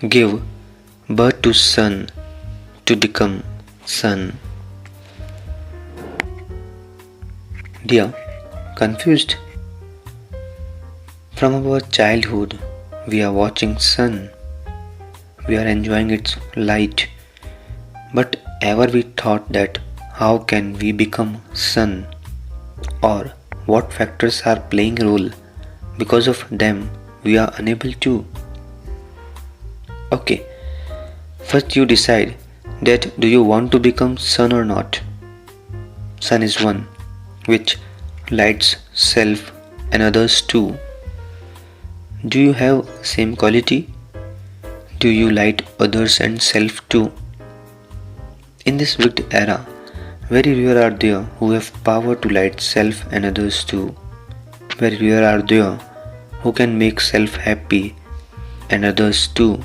Give birth to son to become son. Dear, confused? From our childhood, we are watching sun. We are enjoying its light. But ever we thought that how can we become sun? Or what factors are playing a role? Because of them, we are unable to. Okay, first you decide that do you want to become sun or not. Sun is one which lights self and others too. Do you have same quality? Do you light others and self too? In this wicked era, very rare are there who have power to light self and others too. Very rare are there who can make self happy and others too.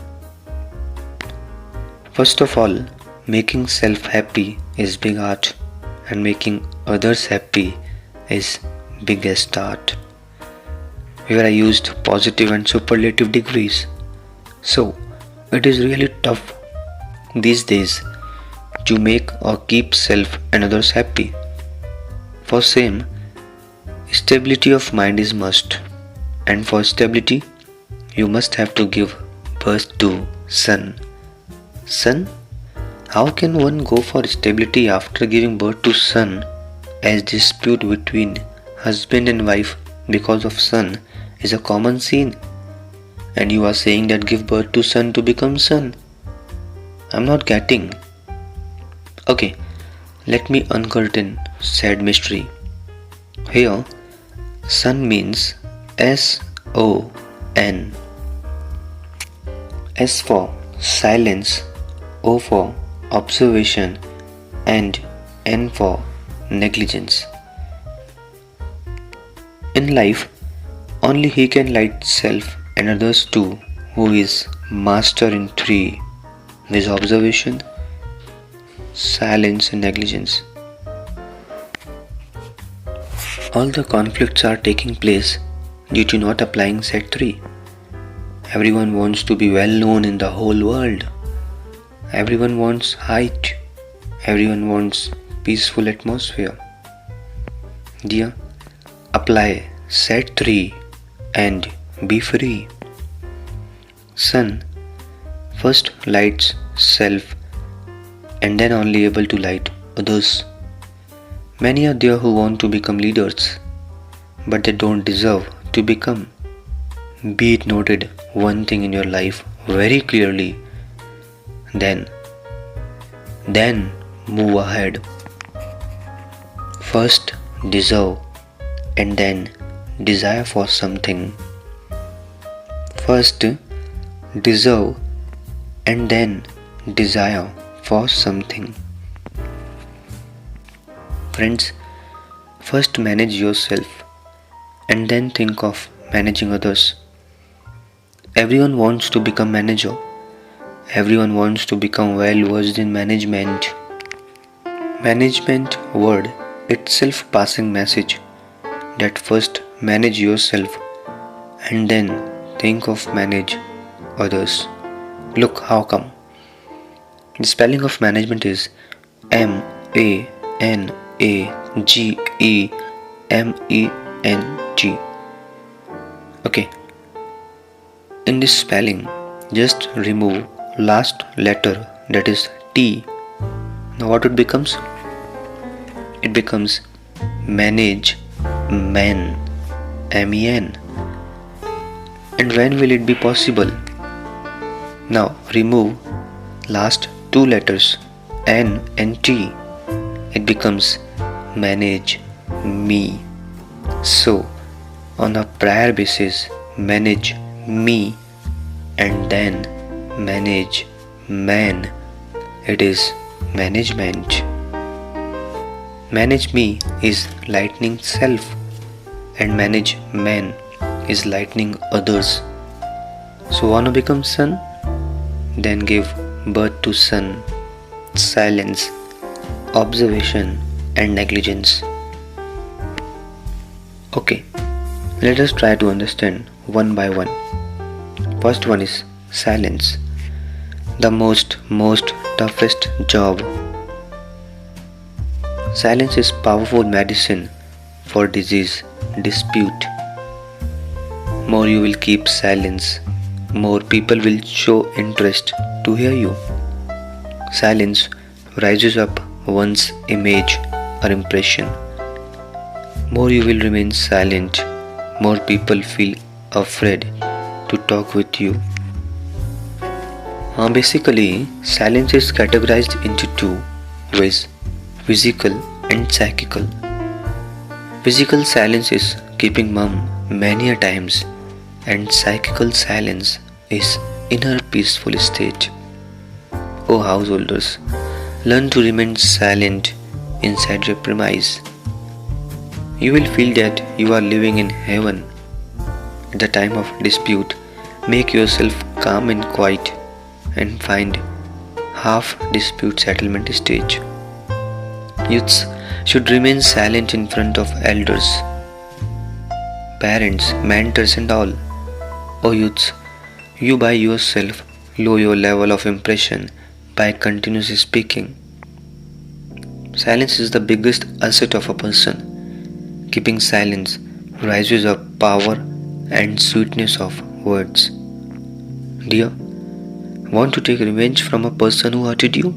First of all, making self happy is big art, and making others happy is biggest art. Here I used positive and superlative degrees. So it is really tough these days to make or keep self and others happy. For same, stability of mind is must, and for stability you must have to give birth to son. Son? How can one go for stability after giving birth to son, as dispute between husband and wife because of son is a common scene, and you are saying that give birth to son to become son? I'm not getting. Okay, let me uncurtain sad mystery. Here, son means S-O-N. S for silence, O for observation, and N for negligence. In life, only he can light self and others too, who is master in three: his observation, silence, and negligence. All the conflicts are taking place due to not applying set 3. Everyone wants to be well known in the whole world. Everyone wants height. Everyone wants peaceful atmosphere. Dear, apply set 3 and be free. Sun first lights self and then only able to light others. Many are there who want to become leaders, but they don't deserve to become. Be it noted one thing in your life very clearly, then move ahead. First deserve and then desire for something. First deserve and then desire for something. Friends, first manage yourself and then think of managing others. Everyone wants to become manager. Everyone wants to become well versed in management. Management word itself passing message that first manage yourself and then think of manage others. Look how come. The spelling of management is M-A-N-A-G-E-M-E-N-T. Okay. In this spelling, just remove last letter, that is T. Now what it becomes? It becomes manage men, M-E-N. And when will it be possible? Now remove last two letters N and T. It becomes manage me. So on a prior basis, manage me and then manage man. It is management. Manage me is lightening self, and manage man is lightening others. So wanna become son? Then give birth to son, silence, observation, and negligence. Okay, let us try to understand one by one. First one is silence. the most toughest job. Silence is powerful medicine for disease, dispute. More you will keep silence, more people will show interest to hear you. Silence rises up one's image or impression. More you will remain silent, more people feel afraid to talk with you. Basically, silence is categorized into two ways: physical and psychical. Physical silence is keeping mum many a times, and psychical silence is inner peaceful state. O householders, learn to remain silent inside your premise. You will feel that you are living in heaven. At the time of dispute, make yourself calm and quiet and find half dispute settlement stage. Youths should remain silent in front of elders, parents, mentors and all. O youths, you by yourself lower your level of impression by continuously speaking. Silence is the biggest asset of a person. Keeping silence rises up power and sweetness of words. Dear, want to take revenge from a person who hurted you?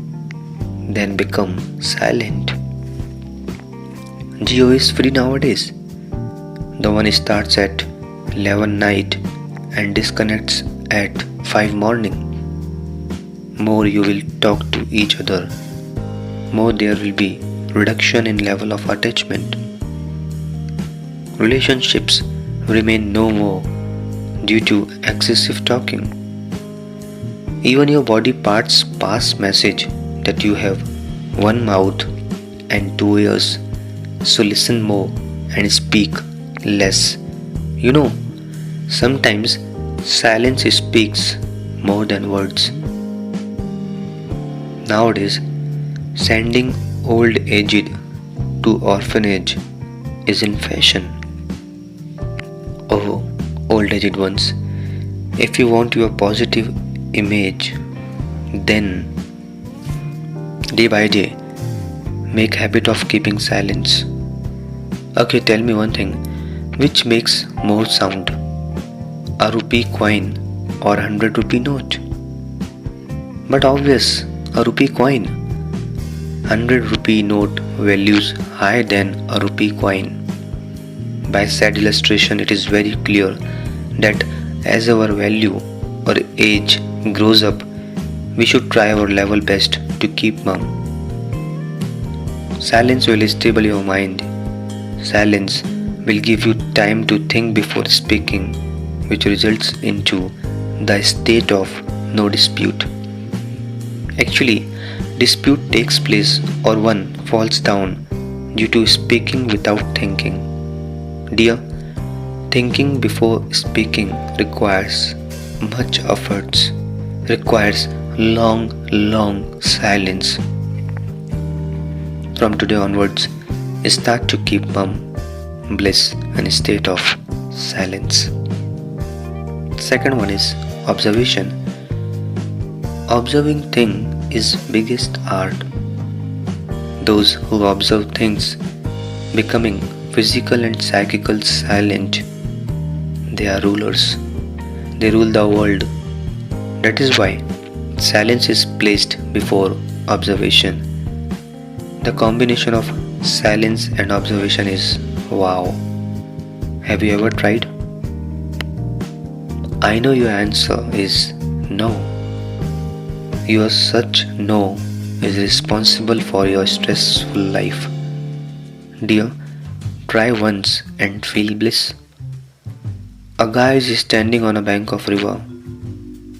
Then become silent. Geo is free nowadays. The one starts at 11 night and disconnects at 5 morning. More you will talk to each other, more there will be reduction in level of attachment. Relationships remain no more due to excessive talking. Even your body parts pass message that you have one mouth and two ears, so listen more and speak less. Sometimes silence speaks more than words. Nowadays, sending old aged to orphanage is in fashion. Oh, old aged ones, if you want your positive image, then day by day make habit of keeping silence. Okay, tell me one thing, which makes more sound, a rupee coin or 100 rupee note? But obvious, a rupee coin. 100 rupee note values higher than a rupee coin. By said illustration, it is very clear that as our value or age grows up, we should try our level best to keep mum. Silence will stable your mind. Silence will give you time to think before speaking, which results into the state of no dispute. Actually, dispute takes place or one falls down due to speaking without thinking. Dear, thinking before speaking requires much efforts, requires long silence. From today onwards, start to keep mum, bliss and state of silence. Second one is observation. Observing thing is biggest art. Those who observe things becoming physical and psychical silent, they are rulers. They rule the world. That is why silence is placed before observation. The combination of silence and observation is wow. Have you ever tried? I know your answer is no. Your such no is responsible for your stressful life. Dear, try once and feel bliss. A guy is standing on a bank of river.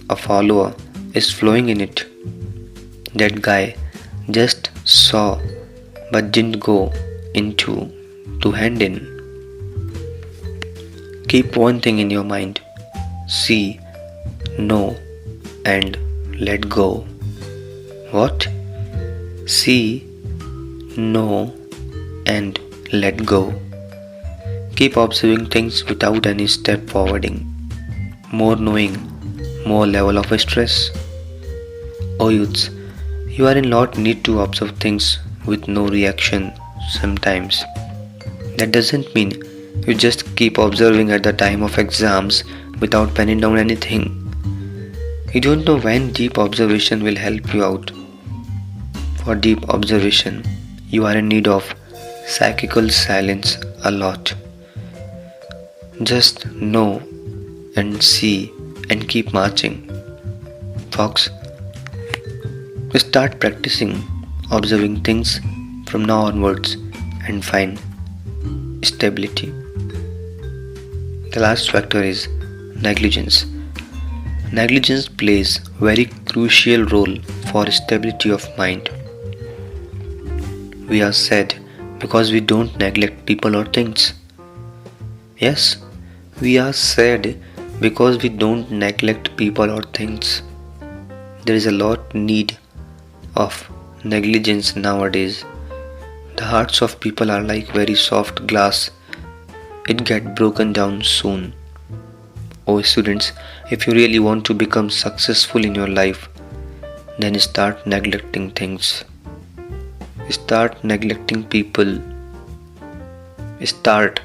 A follower is flowing in it. That guy just saw but didn't go into to hand in. Keep one thing in your mind. See, know and let go. What? See, know and let go. Keep observing things without any step forwarding. More knowing, more level of stress. O youths, you are in lot need to observe things with no reaction sometimes. That doesn't mean you just keep observing at the time of exams without penning down anything. You don't know when deep observation will help you out. For deep observation, you are in need of psychical silence a lot. Just know and see and keep marching. Folks, start practicing observing things from now onwards and find stability. The last factor is negligence. Negligence plays very crucial role for stability of mind. We are sad because we don't neglect people or things. Yes, we are sad because we don't neglect people or things. There is a lot need of negligence nowadays. The hearts of people are like very soft glass. It get broken down soon. Oh students, if you really want to become successful in your life, then start neglecting things. Start neglecting people. Start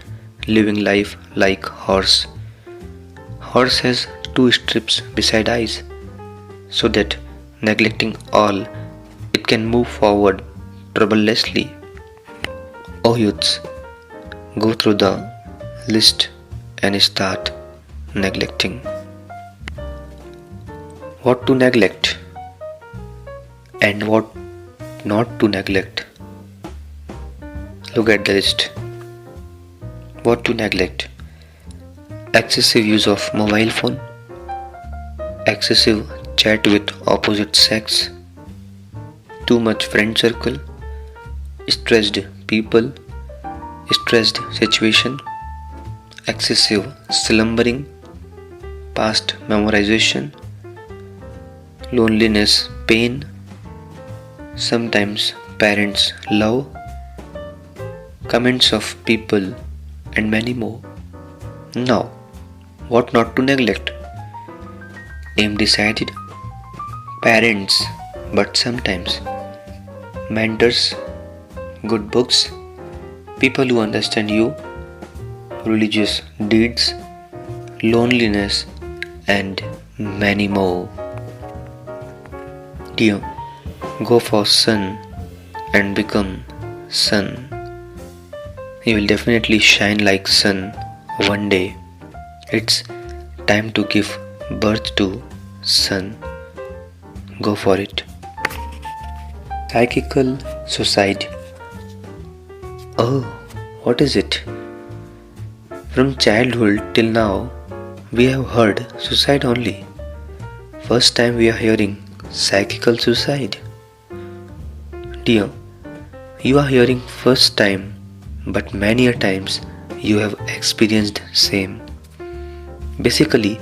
living life like horse. Horse has two strips beside eyes, so that neglecting all, it can move forward troublelessly. Oh youths, go through the list and start neglecting. What to neglect and what not to neglect. Look at the list. What to neglect? Excessive use of mobile phone, excessive chat with opposite sex, too much friend circle, stressed people, stressed situation, excessive slumbering, past memorization, loneliness, pain, sometimes parents' love, comments of people, and many more. Now, what not to neglect? Aim decided, parents, but sometimes mentors, good books, people who understand you, religious deeds, loneliness, and many more. Dear, go for sun and become sun. You will definitely shine like sun one day. It's time to give birth to sun. Go for it. Psychical suicide. Oh, what is it? From childhood till now, we have heard suicide only. First time we are hearing psychical suicide. Dear, you are hearing first time, but many a times you have experienced same. Basically,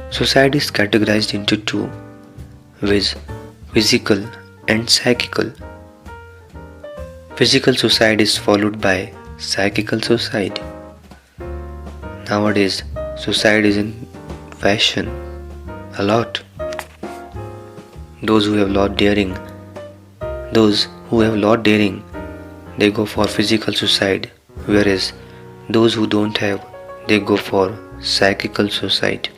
suicide is categorized into two, viz. Physical and psychical. Physical suicide is followed by psychical suicide. Nowadays, suicide is in fashion a lot. Those who have lot daring, they go for physical suicide, whereas those who don't have, they go for psychical suicide.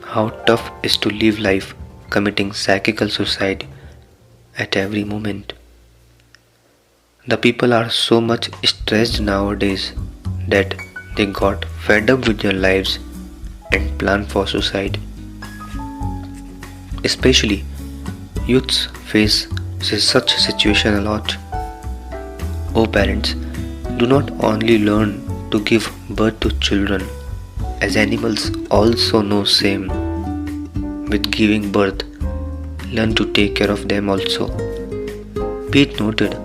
How tough is to live life committing psychical suicide at every moment. The people are so much stressed nowadays that they got fed up with their lives and plan for suicide. Especially youths face such situation a lot. Oh parents, do not only learn to give birth to children, as animals also know same. With giving birth, learn to take care of them also. Be it noted,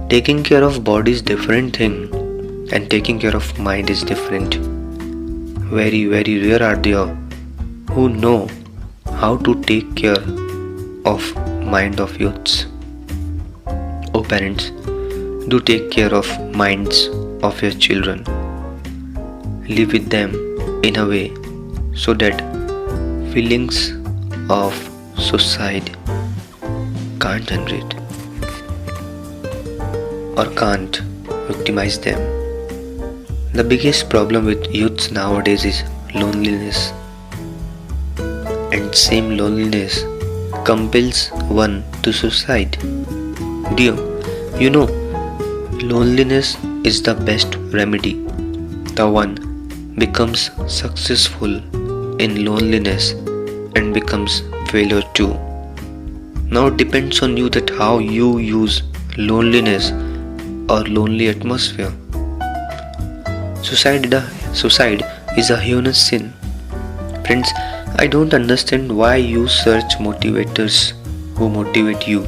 taking care of body is different thing and taking care of mind is different. Very, very rare are there who know how to take care of mind of youths. Oh parents, do take care of minds of your children. Live with them in a way so that feelings of suicide can't generate or can't victimize them. The biggest problem with youths nowadays is loneliness, and same loneliness compels one to suicide. Dear, you know, loneliness is the best remedy. The one becomes successful in loneliness and becomes failure too. Now it depends on you that how you use loneliness or lonely atmosphere. Suicide is a heinous sin. Friends, I don't understand why you search motivators who motivate you.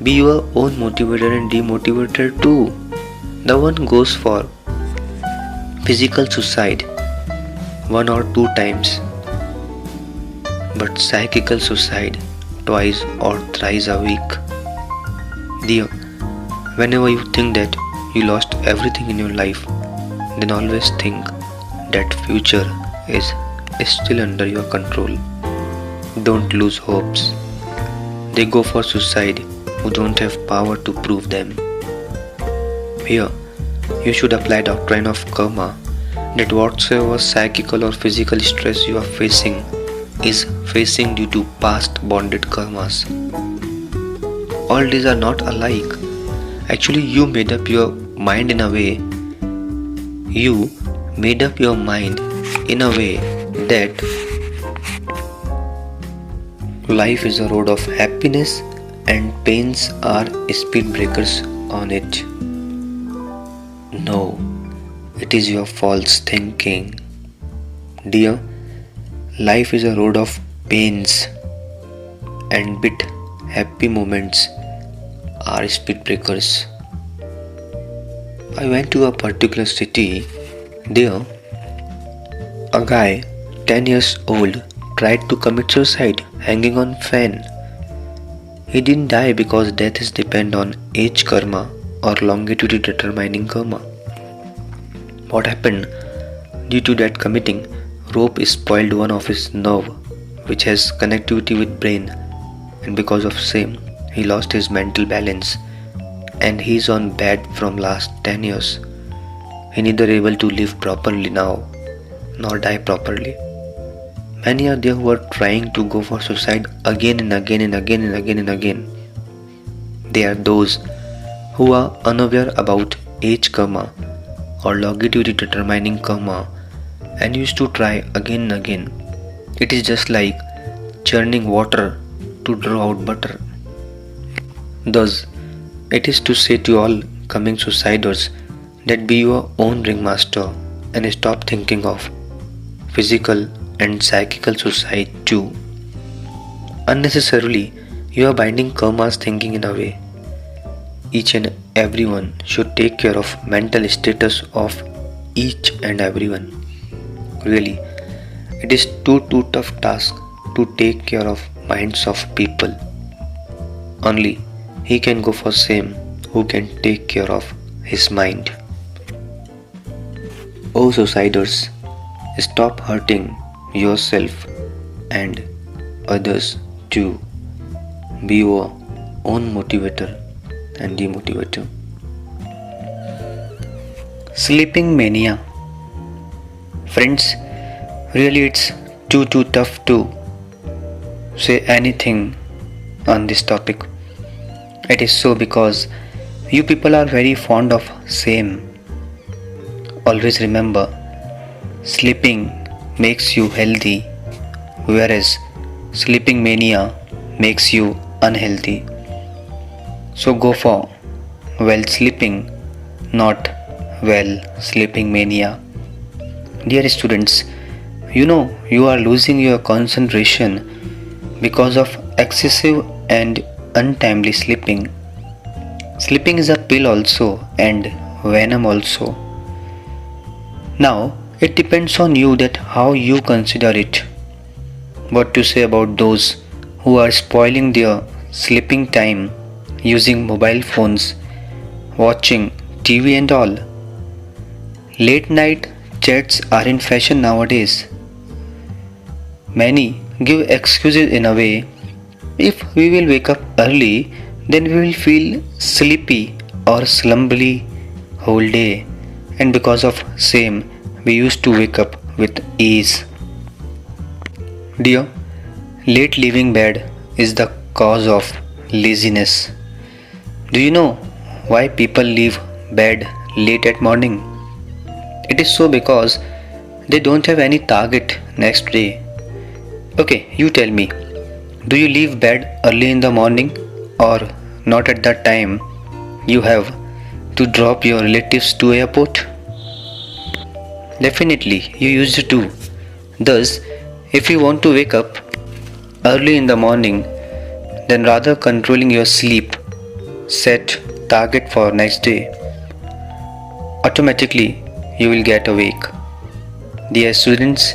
Be your own motivator and demotivator too. The one goes for physical suicide 1 or 2 times, but psychical suicide twice or thrice a week. Dear, whenever you think that you lost everything in your life, then always think that future is still under your control. Don't lose hopes. They go for suicide who don't have power to prove them. Here, you should apply doctrine of karma, that whatsoever psychical or physical stress you are facing is facing due to past bonded karmas. All these are not alike. Actually, you made up your mind in a way. You made up your mind in a way that life is a road of happiness and pains are speed breakers on it. No, it is your false thinking. Dear, life is a road of pains and bit happy moments are speed breakers. I went to a particular city. There, a guy 10 years old tried to commit suicide hanging on fan. He didn't die because death is depend on age karma or longevity determining karma. What happened? Due to that committing, rope spoiled one of his nerve which has connectivity with brain, and because of same he lost his mental balance and he is on bed from last 10 years. He neither able to live properly now nor die properly. Many are there who are trying to go for suicide again and again and again and again and again. They are those who are unaware about age karma or longevity determining karma and used to try again and again. It is just like churning water to draw out butter. Thus, it is to say to all coming suiciders that be your own ringmaster and stop thinking of physical and psychical suicide too. Unnecessarily, you are binding karma's thinking in a way. Each and everyone should take care of mental status of each and everyone. Really, it is too tough task to take care of minds of people. Only he can go for same who can take care of his mind. Oh suiciders, stop hurting yourself and others too. Be your own motivator and demotivator. Sleeping mania. Friends, really it's too tough to say anything on this topic. It is so because you people are very fond of same. Always remember, sleeping makes you healthy, whereas sleeping mania makes you unhealthy. So go for well sleeping, not well sleeping mania. Dear students, you know you are losing your concentration because of excessive and untimely sleeping. Sleeping is a pill also and venom also. Now it depends on you that how you consider it. What to say about those who are spoiling their sleeping time using mobile phones, watching TV and all. Late night chats are in fashion nowadays. Many give excuses in a way. If we will wake up early, then we will feel sleepy or slumbery whole day, and because of same, we used to wake up with ease. Dear, late leaving bed is the cause of laziness. Do you know why people leave bed late at morning? It is so because they don't have any target next day. Okay, you tell me, do you leave bed early in the morning or not at that time you have to drop your relatives to airport? Definitely, you used to. Thus, if you want to wake up early in the morning, then rather controlling your sleep, set target for next day. Automatically, you will get awake. Dear students,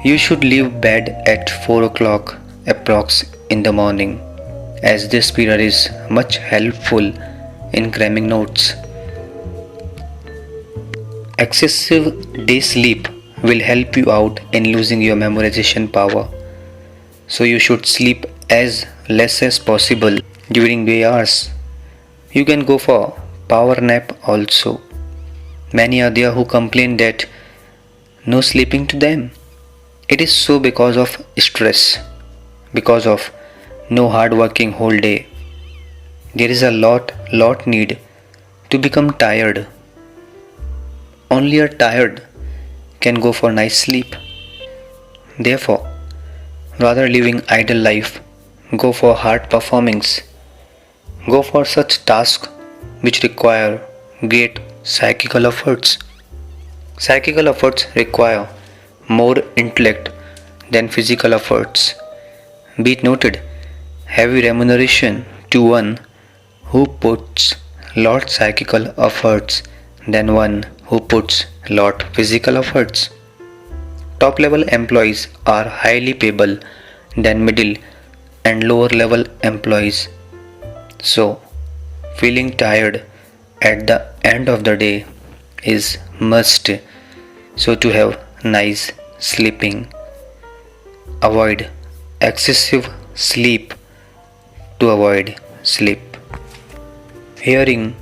you should leave bed at 4 o'clock approx in the morning, as this period is much helpful in cramming notes. Excessive day sleep will help you out in losing your memorization power. So you should sleep as less as possible during day hours. You can go for power nap also. Many are there who complain that no sleeping to them. It is so because of stress, because of no hard working whole day. There is a lot need to become tired. Only a tired can go for nice sleep. Therefore, rather living idle life, go for hard performings. Go for such tasks which require great psychical efforts. Psychical efforts require more intellect than physical efforts. Be it noted, heavy remuneration to one who puts lot psychical efforts than one who puts lot physical efforts. Top level employees are highly payable than middle and lower level employees. So, feeling tired at the end of the day is must. So to have nice sleeping, avoid excessive sleep to avoid sleep. Hearing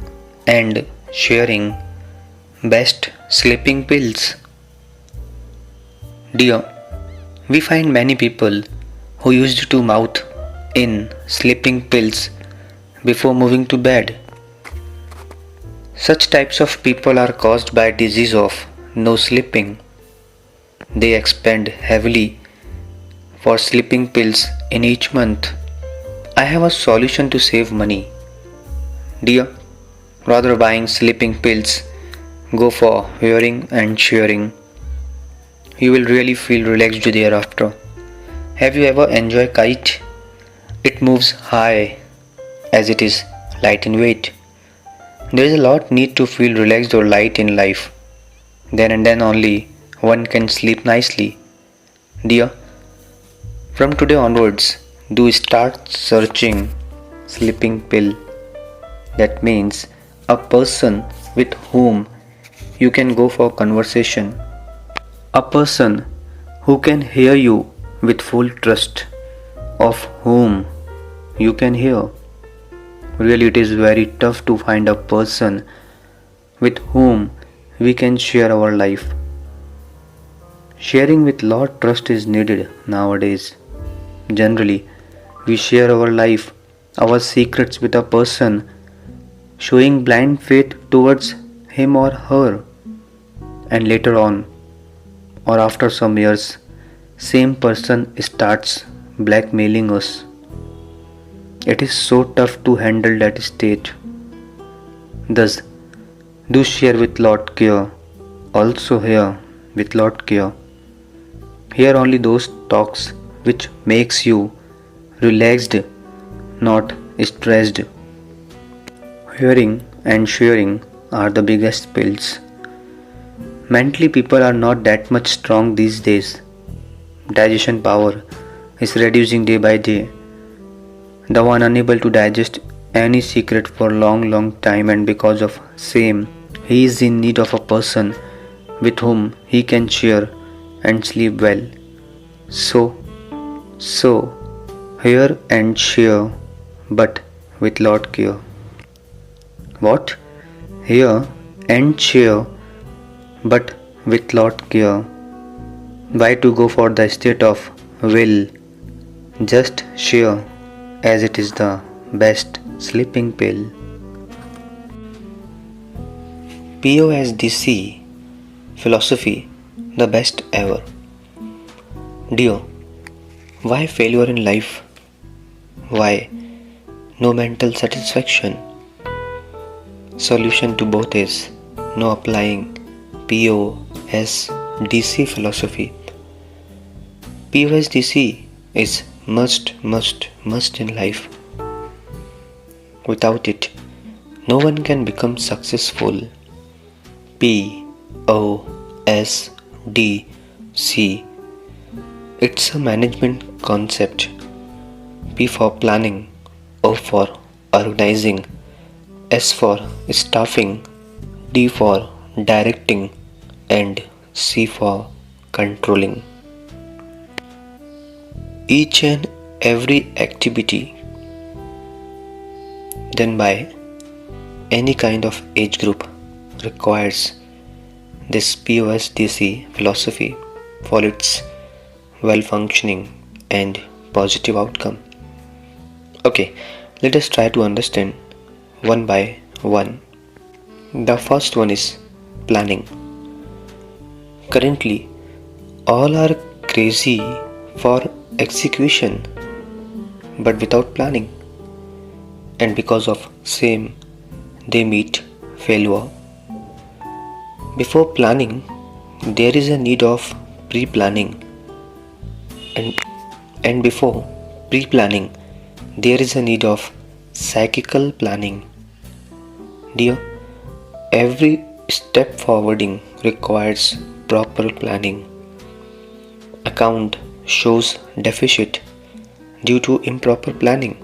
and sharing best sleeping pills. Dear, we find many people who used to mouth in sleeping pills before moving to bed. Such types of people are caused by disease of no sleeping. They expend heavily for sleeping pills in each month. I have a solution to save money. Dear, rather buying sleeping pills, go for hearing and sharing. You will really feel relaxed thereafter. Have you ever enjoyed kite? It moves high as it is light in weight. There is a lot need to feel relaxed or light in life. Then and then only one can sleep nicely. Dear, from today onwards, do start searching sleeping pill. That means a person with whom you can go for conversation. A person who can hear you with full trust, of whom you can hear. Really, it is very tough to find a person with whom we can share our life. Sharing with lot trust is needed nowadays. Generally, we share our life, our secrets with a person, showing blind faith towards him or her, and later on, or after some years, same person starts blackmailing us. It is so tough to handle that state. Thus, do share with lot care. Also hear with lot care. Hear only those talks which makes you relaxed, not stressed. Hearing and sharing are the biggest pills. Mentally, people are not that much strong these days. Digestion power is reducing day by day. The one unable to digest any secret for long time, and because of same, he is in need of a person with whom he can share and sleep well. So, So, here and share, but with lot care. What? Here and share, but with lot care. Why to go for the state of will? Just share, as it is the best sleeping pill. POSDC philosophy, the best ever. Dear, why failure in life? Why no mental satisfaction? Solution to both is no applying POSDC philosophy. POSDC is must in life. Without it, no one can become successful. POSDC. It's a management concept. P for planning, O for organizing, S for staffing, D for directing, and C for controlling. Each and every activity done by any kind of age group requires this POSDC philosophy for its well-functioning and positive outcome. Okay, let us try to understand one by one. The first one is planning. Currently, all are crazy for execution but without planning, and because of same they meet failure. Before planning, there is a need of pre-planning, and before pre-planning, there is a need of psychical planning. Dear, every step forwarding requires proper planning. Account shows deficit due to improper planning.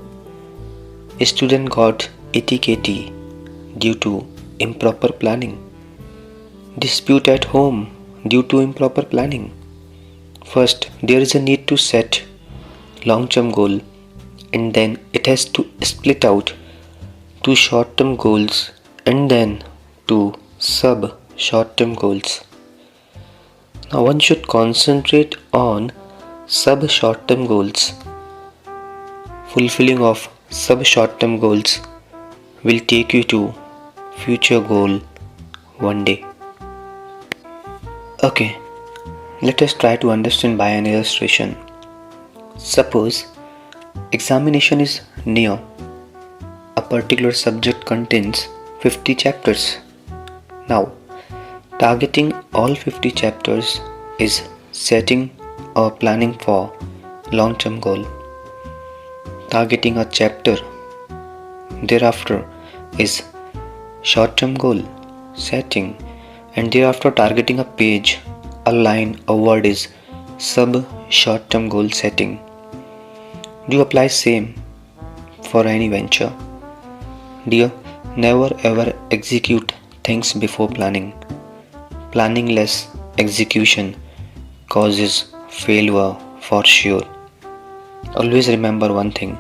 A student got etiquette due to improper planning. Dispute at home due to improper planning. First, there is a need to set long-term goal, and then it has to split out to short-term goals and then to sub-short-term goals. Now one should concentrate on sub-short-term goals. Fulfilling of sub-short-term goals will take you to future goal one day. Okay, let us try to understand by an illustration. Suppose examination is near. A particular subject contains 50 chapters. Now, targeting all 50 chapters is setting or planning for long-term goal. Targeting a chapter thereafter is short-term goal setting, and thereafter targeting a page, a line, a word is sub-short-term goal setting. Do apply same for any venture. Dear, never ever execute things before planning. Planning less execution causes failure for sure. Always remember one thing: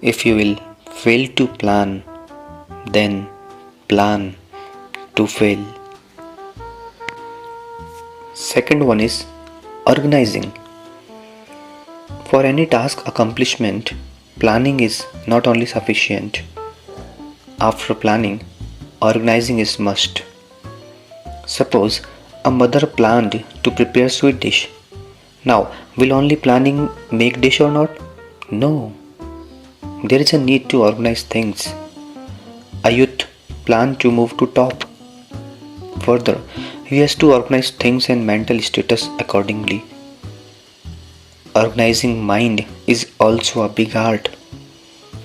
if you will fail to plan, then plan to fail. Second one is organizing. For any task accomplishment, planning is not only sufficient. After planning, organizing is must. Suppose a mother planned to prepare sweet dish. Now, will only planning make dish or not? No. There is a need to organize things. A youth plan to move to top. Further, he has to organize things and mental status accordingly. Organizing mind is also a big art.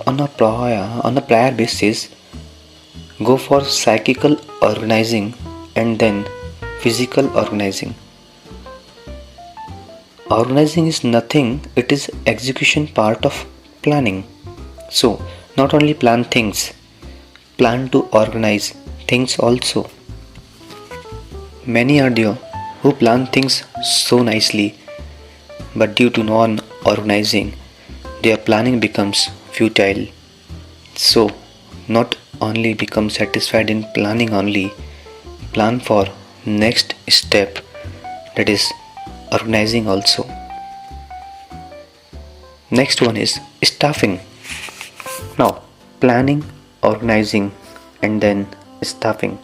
On a prior basis, go for psychical organizing and then physical organizing. Organizing is nothing, it is execution part of planning. So, not only plan things, plan to organize things also. Many are there who plan things so nicely, but due to non-organizing, their planning becomes futile. So, not only become satisfied in planning only, plan for next step, that is organizing also. Next one is staffing. Now, planning, organizing, and then staffing.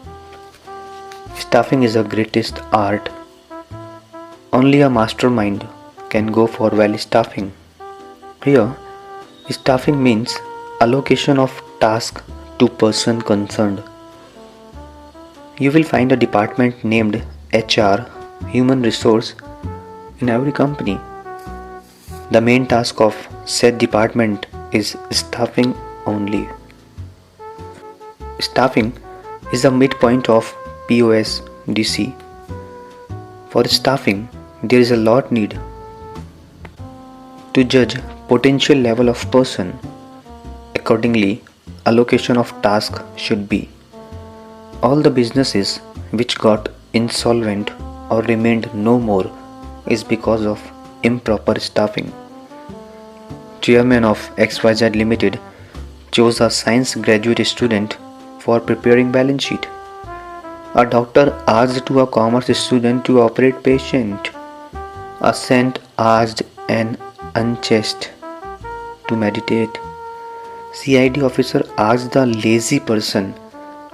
Staffing is the greatest art. Only a mastermind can go for well staffing. Here, staffing means allocation of task to person concerned. You will find a department named HR, Human Resource, in every company. The main task of said department is staffing only. Staffing is the midpoint of POSDC. For staffing, there is a lot need to judge potential level of person. Accordingly, allocation of task should be. All the businesses which got insolvent or remained no more is because of improper staffing. Chairman of XYZ Limited chose a science graduate student for preparing balance sheet. A doctor asked to a commerce student to operate patient. A saint asked an unchaste to meditate. CID officer asked the lazy person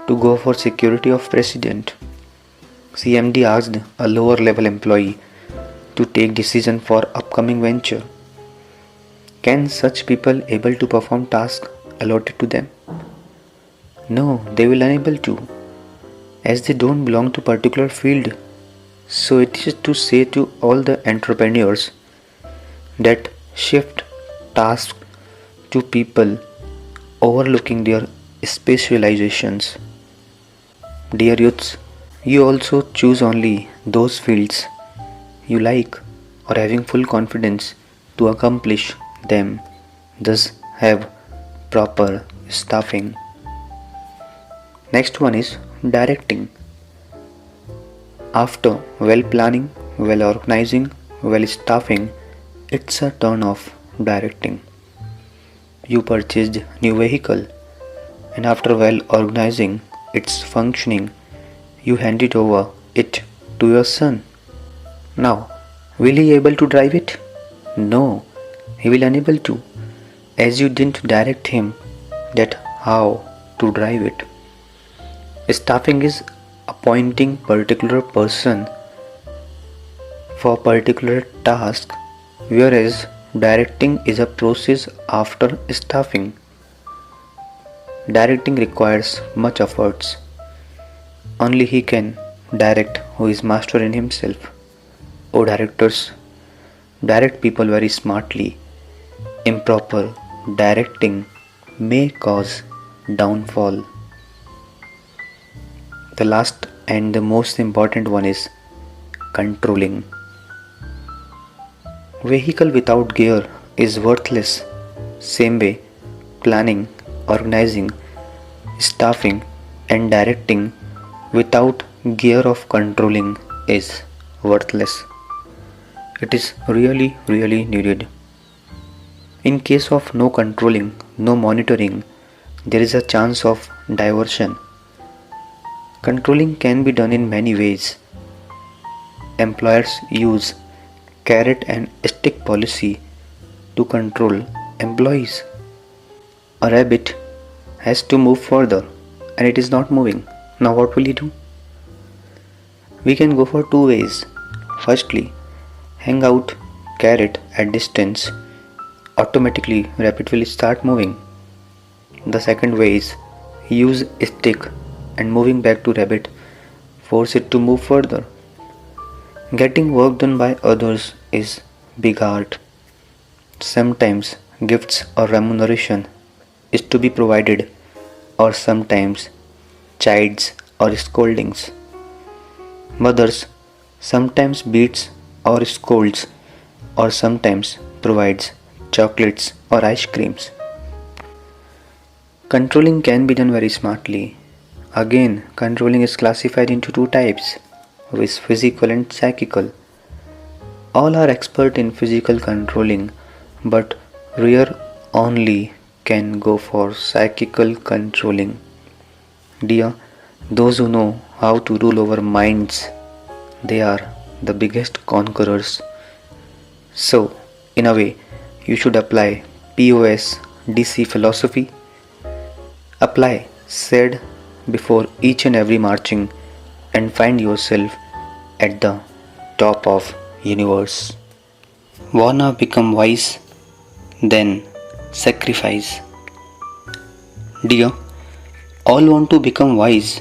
to go for security of president. CMD asked a lower level employee to take decision for upcoming venture. Can such people able to perform tasks allotted to them? No, they will unable to, as they don't belong to particular field. So it is to say to all the entrepreneurs that shift tasks to people overlooking their specializations. Dear youths, you also choose only those fields you like or having full confidence to accomplish them, thus have proper staffing. Next one is directing. After well planning, well organizing, well staffing, it's a turn of directing. You purchased new vehicle and after well organizing its functioning, you handed over it to your son. Now, will he able to drive it? No, he will unable to, as you didn't direct him that how to drive it. Staffing is appointing particular person for particular task, whereas directing is a process after staffing. Directing requires much efforts. Only he can direct who is master in himself. O directors, direct people very smartly. Improper directing may cause downfall. The last and the most important one is controlling. Vehicle without gear is worthless. Same way, planning, organizing, staffing and directing without gear of controlling is worthless. It is really needed. In case of no controlling, no monitoring, there is a chance of diversion. Controlling can be done in many ways. Employers use carrot and stick policy to control employees. A rabbit has to move further and it is not moving. Now what will he do? We can go for two ways. Firstly, hang out carrot at distance. Automatically rabbit will start moving. The second way is use stick and moving back to rabbit, force it to move further. Getting work done by others is big art. Sometimes gifts or remuneration is to be provided, or sometimes chides or scoldings. Mothers sometimes beats or scolds, or sometimes provides chocolates or ice creams. Controlling can be done very smartly. Again, controlling is classified into two types, with physical and psychical. All are expert in physical controlling, but rare only can go for psychical controlling. Dear, those who know how to rule over minds, they are the biggest conquerors. So, in a way, you should apply POS DC philosophy. Apply said before each and every marching and find yourself at the top of universe. Wanna become wise? Then sacrifice. Dear, all want to become wise,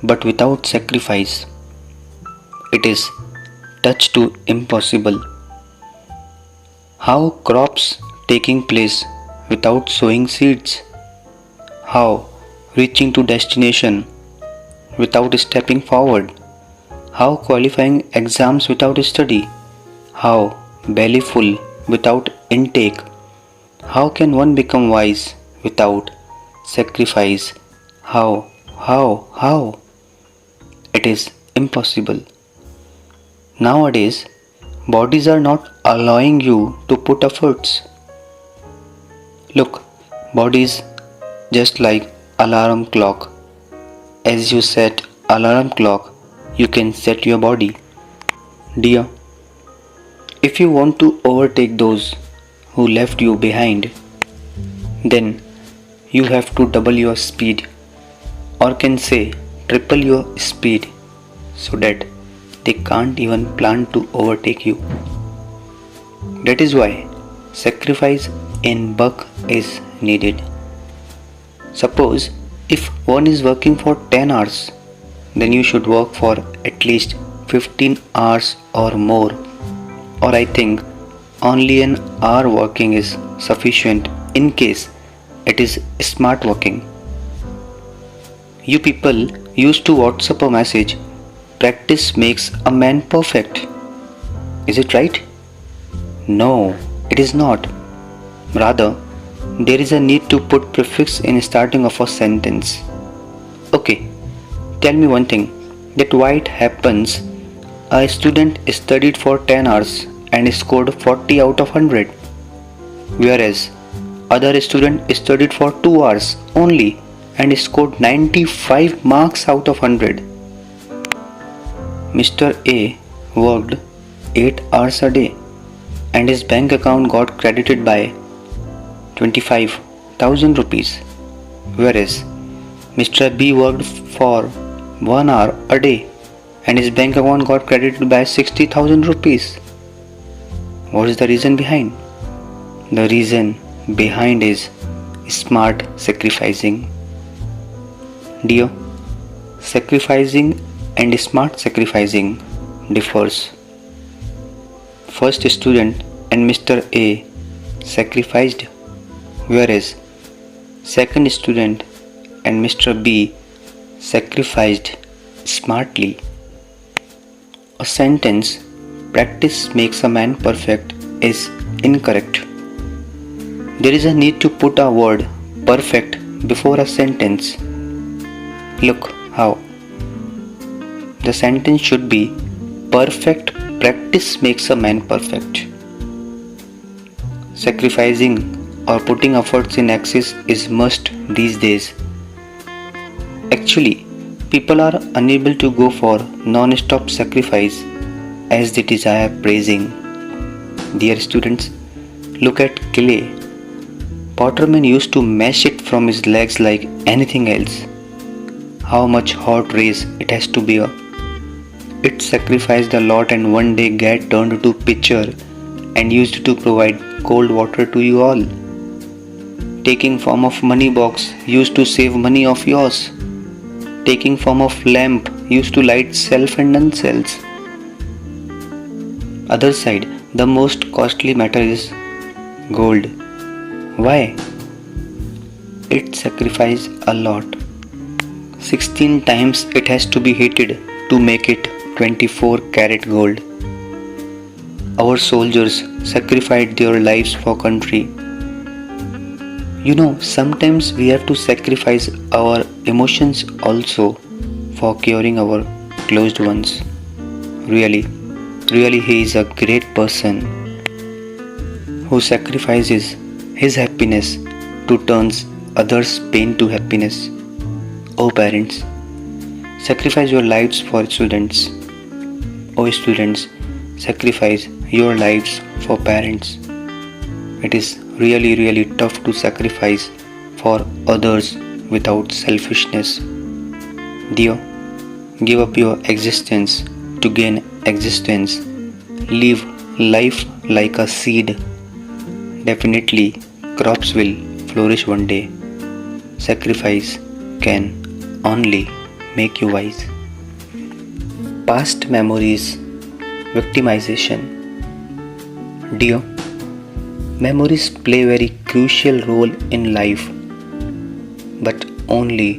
but without sacrifice, it is touch to impossible. How crops taking place without sowing seeds? How reaching to destination without stepping forward? How qualifying exams without study? How belly full without intake? How can one become wise without sacrifice? How? It is impossible. Nowadays, bodies are not allowing you to put efforts. Look, bodies just like alarm clock. As you set alarm clock, you can set your body. Dear, if you want to overtake those who left you behind, then you have to double your speed, or can say triple your speed, so that they can't even plan to overtake you. That is why sacrifice in bulk is needed. Suppose if one is working for 10 hours, then you should work for at least 15 hours or more. Or I think only an hour working is sufficient in case it is smart working. You people used to WhatsApp a message, practice makes a man perfect. Is it right? No, it is not. Rather, there is a need to put prefix in starting of a sentence. Okay, tell me one thing, that why it happens a student studied for 10 hours and scored 40 out of 100, whereas other student studied for 2 hours only and scored 95 marks out of 100. Mr. A worked 8 hours a day and his bank account got credited by 25,000 rupees, whereas Mr. B worked for 1 hour a day and his bank account got credited by 60,000 rupees. What is the reason behind? The reason behind is smart sacrificing. Dear, sacrificing and smart sacrificing differs. First student and Mr. A sacrificed, whereas second student and Mr. B sacrificed smartly. A sentence, practice makes a man perfect, is incorrect. There is a need to put a word perfect before a sentence. Look how. The sentence should be perfect practice makes a man perfect. Sacrificing or putting efforts in excess is must these days. Actually, people are unable to go for non-stop sacrifice as they desire praising. Dear students, look at clay. Potterman used to mash it from his legs like anything else. How much hot rays it has to bear. It sacrificed a lot and one day get turned to pitcher and used to provide cold water to you all. Taking form of money box used to save money of yours. Taking form of lamp used to light self and non-selves. Other side, the most costly matter is gold. Why? It sacrificed a lot. 16 times it has to be heated to make it 24 karat gold. Our soldiers sacrificed their lives for country. You know, sometimes we have to sacrifice our emotions also for curing our closed ones. Really, Really, he is a great person who sacrifices his happiness to turn others' pain to happiness. Oh parents, sacrifice your lives for students. Oh students, sacrifice your lives for parents. It is really tough to sacrifice for others without selfishness. Dear, give up your existence to gain existence. Live life like a seed. Definitely, crops will flourish one day. Sacrifice can only make you wise. Past memories, victimization. Dear, memories play a very crucial role in life, but only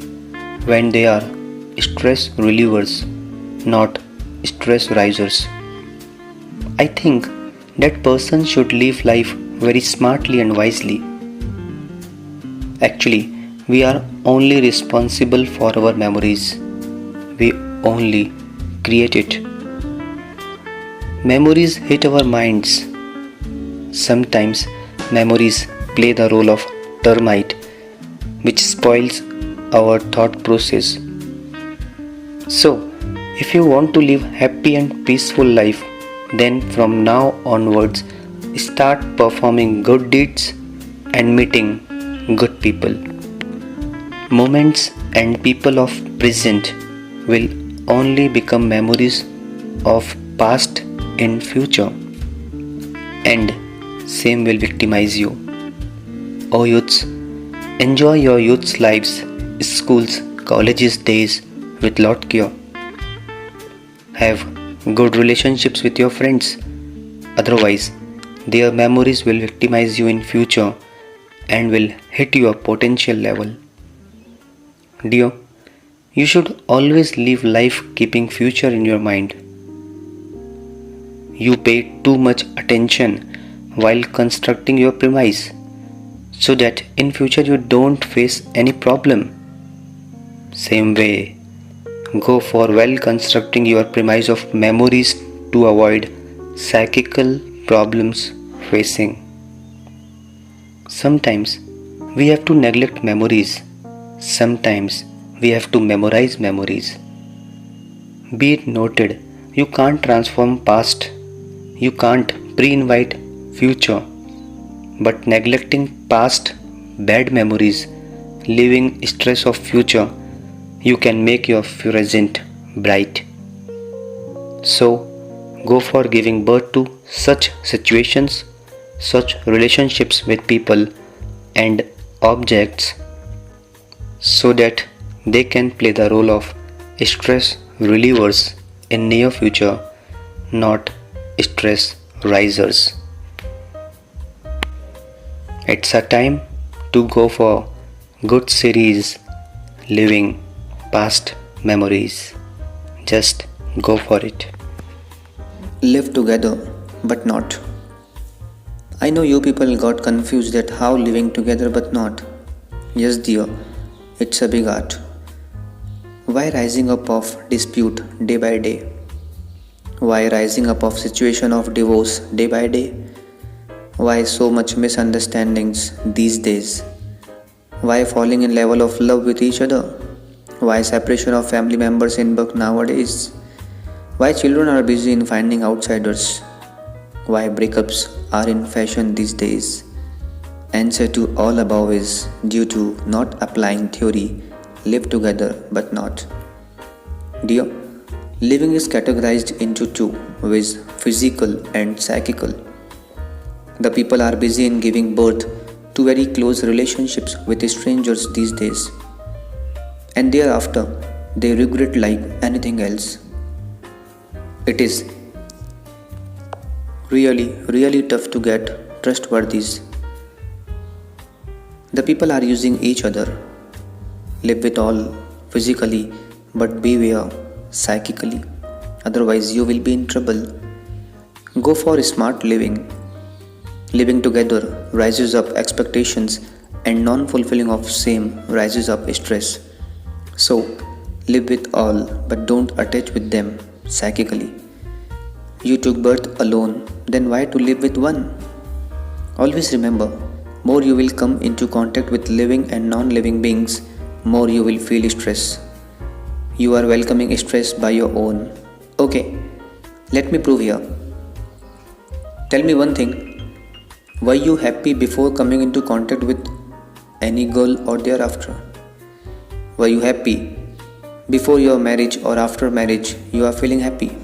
when they are stress relievers, not stress risers. I think that person should live life very smartly and wisely. Actually, we are only responsible for our memories. We only create it. Memories hit our minds. Sometimes memories play the role of termite, which spoils our thought process. So, if you want to live happy and peaceful life, then from now onwards start performing good deeds and meeting good people. Moments and people of present will only become memories of past in future, and same will victimize you. Oh youths, enjoy your youth's lives, schools, colleges days with lot care. Have good relationships with your friends. Otherwise, their memories will victimize you in future and will hit your potential level. Dear, you should always live life keeping future in your mind. You pay too much attention while constructing your premise so that in future you don't face any problem. Same way, go for well constructing your premise of memories to avoid psychical problems facing. Sometimes we have to neglect memories. Sometimes we have to memorize memories. Be it noted, you can't transform past. You can't pre-invite future. But neglecting past bad memories, leaving stress of future, you can make your present bright. So, go for giving birth to such situations, such relationships with people and objects so that they can play the role of stress relievers in near future, not stress risers. It's a time to go for good series, living past memories. Just go for it. Live together, but not. I know you people got confused at how living together but not. Yes, dear, it's a big art. Why rising up of dispute day by day? Why rising up of situation of divorce day by day? Why so much misunderstandings these days? Why falling in level of love with each other? Why separation of family members in book nowadays? Why children are busy in finding outsiders? Why breakups are in fashion these days? Answer to all above is due to not applying theory, live together but not. Dear, living is categorized into two ways, physical and psychical. The people are busy in giving birth to very close relationships with strangers these days, and thereafter they regret like anything else. It is really tough to get trustworthies. The people are using each other. Live with all physically, but beware psychically. Otherwise, you will be in trouble. Go for smart living. Living together rises up expectations, and non-fulfilling of same rises up stress. So, live with all, but don't attach with them psychically. You took birth alone, then why to live with one? Always remember, more you will come into contact with living and non-living beings, more you will feel stress. You are welcoming stress by your own. Okay, let me prove here. Tell me one thing. Were you happy before coming into contact with any girl or thereafter? Were you happy before your marriage or after marriage? You are feeling happy.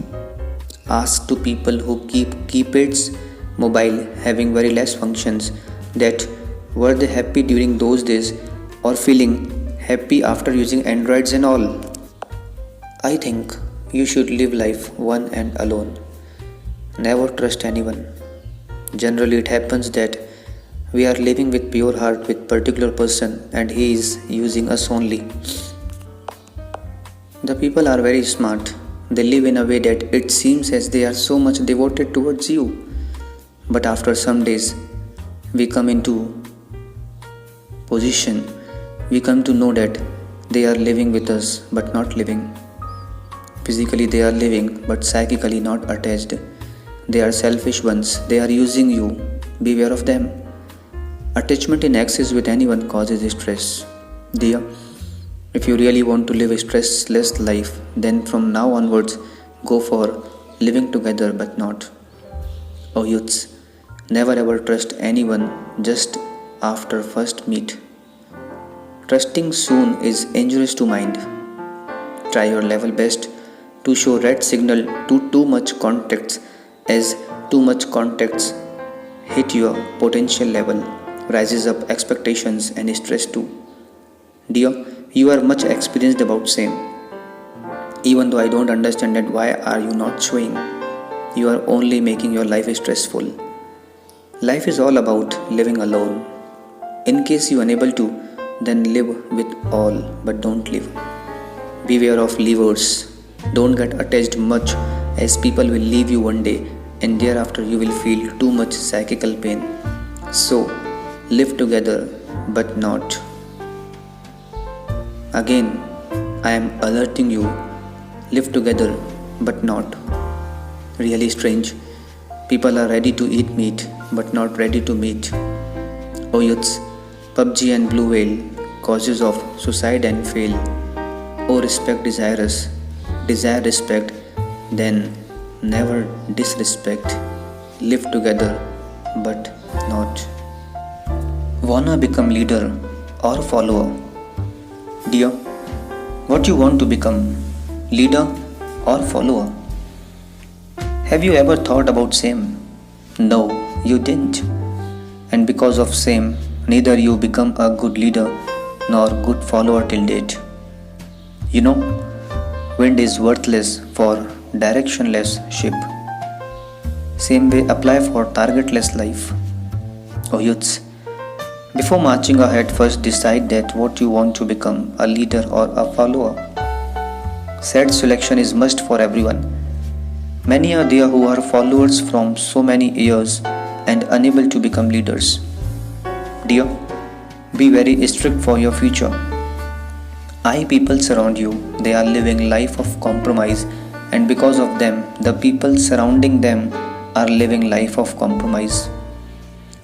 Ask to people who keep keypads mobile having very less functions that were they happy during those days or feeling happy after using androids and all. I think you should live life one and alone. Never trust anyone. Generally it happens that we are living with pure heart with particular person and he is using us only. The people are very smart. They live in a way that it seems as they are so much devoted towards you. But after some days we come into position, we come to know that they are living with us but not living. Physically they are living but psychically not attached. They are selfish ones. They are using you. Beware of them. Attachment in excess with anyone causes stress. Dear, if you really want to live a stressless life, then from now onwards go for living together but not. Oh youths, never ever trust anyone just after first meet. Trusting soon is injurious to mind. Try your level best to show red signal to too much contacts, as too much contacts hit your potential level, rises up expectations and stress too. Dear, you are much experienced about same. Even though I don't understand that why are you not showing, you are only making your life stressful. Life is all about living alone. In case you are unable to, then live with all, but don't live. Beware of leavers. Don't get attached much, as people will leave you one day and thereafter you will feel too much psychical pain. So, live together but not. Again, I am alerting you, live together but not. Really strange. People are ready to eat meat but not ready to meet. Oh youths, PUBG and Blue Whale, causes of suicide and fail. Oh respect desirous, desire respect, then never disrespect. Live together but not. Wanna become leader or follower? Dear, what you want to become? Leader or follower? Have you ever thought about same? No, you didn't. And because of same, neither you become a good leader nor good follower till date. You know, wind is worthless for directionless ship. Same way apply for targetless life. Oh youths, before marching ahead, first decide that what you want to become, a leader or a follower. Said selection is must for everyone. Many are there who are followers from so many years and unable to become leaders. Dear, be very strict for your future. People surround you, they are living life of compromise, and because of them, the people surrounding them are living life of compromise.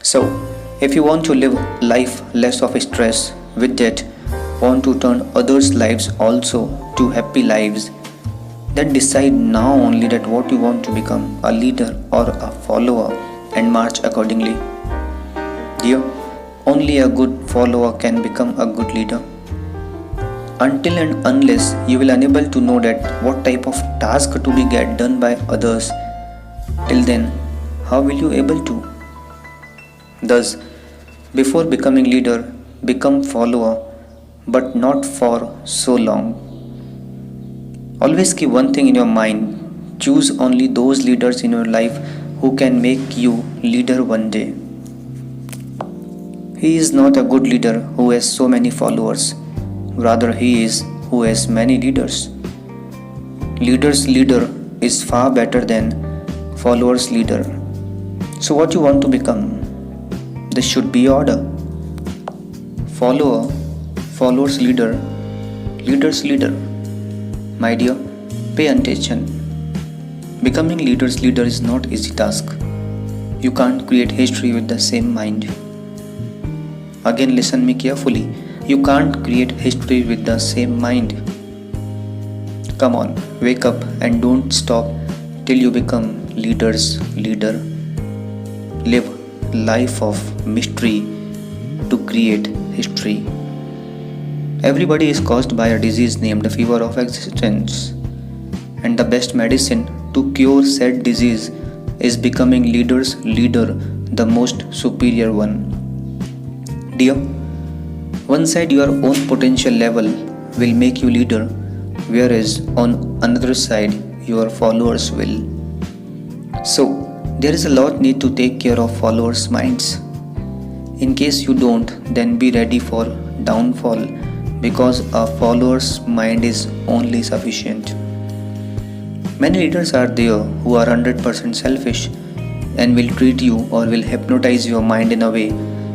So, if you want to live life less of stress, with that want to turn others' lives also to happy lives, then decide now only that what you want to become, a leader or a follower, and march accordingly. Dear, only a good follower can become a good leader. Until and unless you will unable to know that what type of task to be get done by others, till then how will you able to? Thus, before becoming leader, become follower, but not for so long. Always keep one thing in your mind, choose only those leaders in your life who can make you leader one day. He is not a good leader who has so many followers. Rather, he is who has many leaders. Leader's leader is far better than follower's leader. So what you want to become? This should be order. Follower, follower's leader, leader's leader. My dear, pay attention. Becoming leader is not easy task. You can't create history with the same mind. Again listen me carefully. You can't create history with the same mind. Come on, wake up and don't stop till you become leader's leader. Live life of mystery to create history. Everybody is caused by a disease named fever of existence. And the best medicine to cure said disease is becoming leader's leader, the most superior one. Dear, one side your own potential level will make you leader, whereas on another side your followers will. So, there is a lot need to take care of followers' minds. In case you don't, then be ready for downfall because a follower's mind is only sufficient. Many leaders are there who are 100% selfish and will treat you or will hypnotize your mind in a way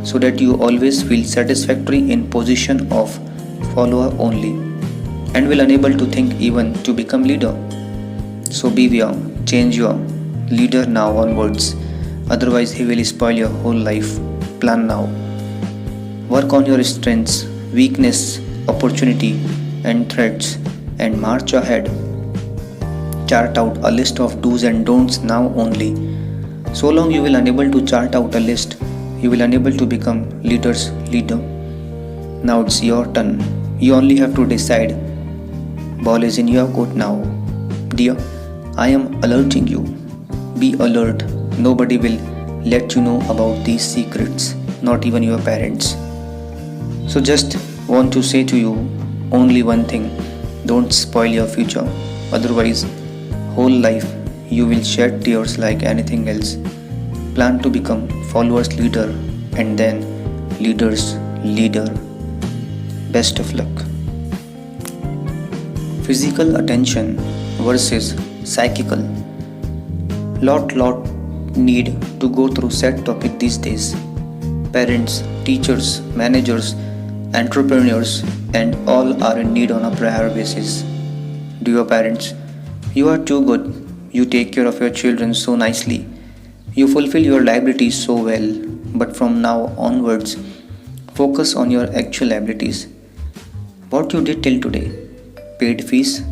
so that you always feel satisfactory in position of follower only and will unable to think even to become leader. So beware, change your leader now onwards, otherwise he will spoil your whole life. Plan now. Work on your strengths, weakness, opportunity and threats and march ahead. Chart out a list of do's and don'ts now only. So long you will unable to chart out a list, you will unable to become leader's leader. Now it's your turn. You only have to decide. Ball is in your court now. Dear, I am alerting you. Be alert. Nobody will let you know about these secrets, not even your parents. So just want to say to you only one thing. Don't spoil your future. Otherwise, whole life you will shed tears like anything else. Plan to become followers leader and then leaders leader. Best of luck. Physical attention versus psychical. Lot need to go through said topic these days. Parents, teachers, managers, entrepreneurs and all are in need on a prior basis. Dear parents, you are too good. You take care of your children so nicely. You fulfill your liabilities so well. But from now onwards, focus on your actual abilities. What you did till today? Paid fees,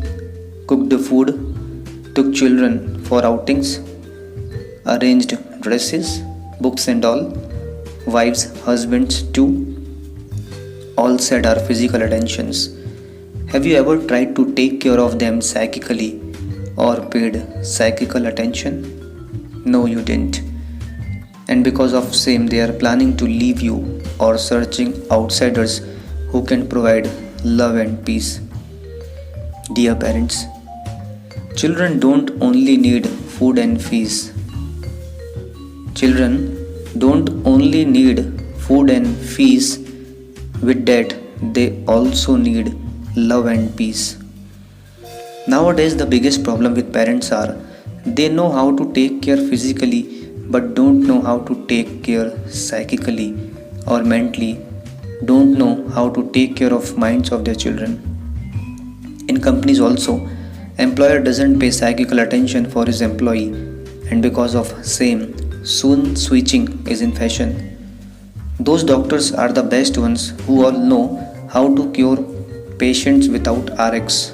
cooked the food, took children for outings, arranged dresses, books and all, wives, husbands too. All said are physical attentions. Have you ever tried to take care of them psychically or paid psychical attention? No, you didn't. And because of same, they are planning to leave you or searching outsiders who can provide love and peace. Dear parents, children don't only need food and fees. Children don't only need food and fees. With that, they also need love and peace. Nowadays, the biggest problem with parents are they know how to take care physically but don't know how to take care psychically or mentally, don't know how to take care of minds of their children. In companies also, employer doesn't pay psychical attention for his employee and because of same, soon switching is in fashion. Those doctors are the best ones who all know how to cure patients without RX.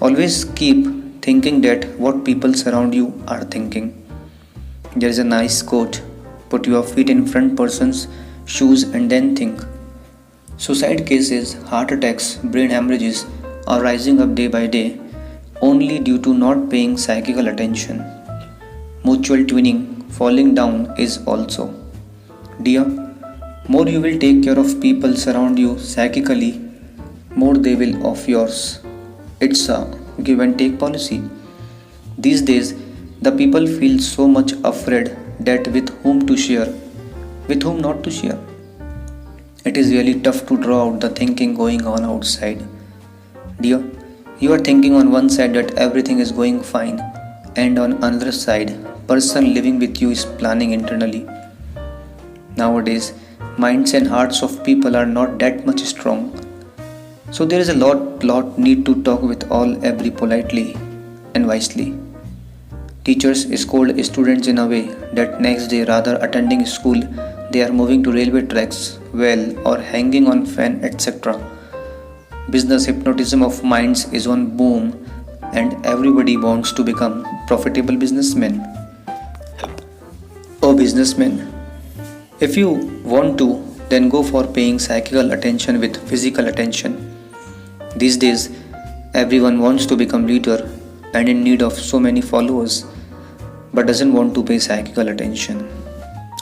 Always keep thinking that what people surround you are thinking. There is a nice quote, put your feet in front person's shoes and then think. Suicide cases, heart attacks, brain hemorrhages are rising up day by day only due to not paying psychical attention. Mutual twinning, falling down is also. Dear, more you will take care of people surround you psychically, more they will of yours. It's a give and take policy. These days, the people feel so much afraid that with whom to share, with whom not to share. It is really tough to draw out the thinking going on outside. Dear, you are thinking on one side that everything is going fine, and on another side, person living with you is planning internally. Nowadays, minds and hearts of people are not that much strong. So there is a lot need to talk with all every politely and wisely. Teachers scold students in a way that next day, rather attending school, they are moving to railway tracks, well, or hanging on fan, etc. Business hypnotism of minds is on boom, and everybody wants to become profitable businessmen. Oh, businessmen, if you want to, then go for paying psychical attention with physical attention. These days, everyone wants to become leader and in need of so many followers, but doesn't want to pay psychical attention.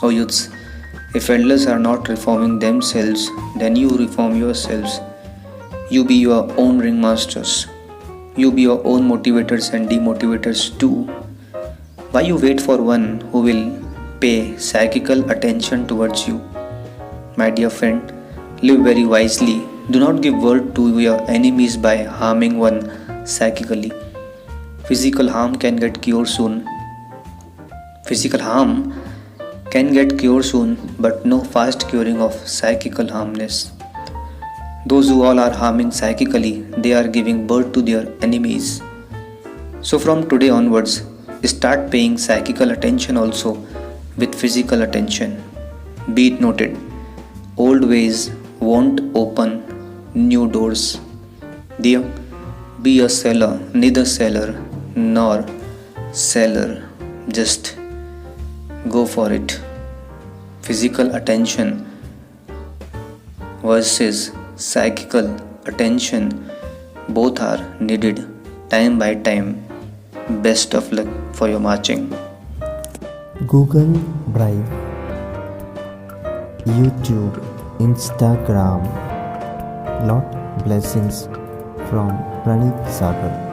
Oh youths, if elders are not reforming themselves, then you reform yourselves. You be your own ringmasters. You be your own motivators and demotivators too. Why you wait for one who will pay psychical attention towards you? My dear friend, live very wisely. Do not give word to your enemies by harming one psychically. Physical harm can get cured soon. Physical harm can get cured soon, but no fast curing of psychical harmness. Those who all are harming psychically, they are giving birth to their enemies. So from today onwards, start paying psychical attention also with physical attention. Be it noted, old ways won't open new doors. Dear, be a seller, neither seller nor seller. Just go for it. Physical attention versus psychical attention, both are needed time by time. Best of luck for your marching. Google Drive, YouTube, Instagram. Lot blessings from Pranit Sagar.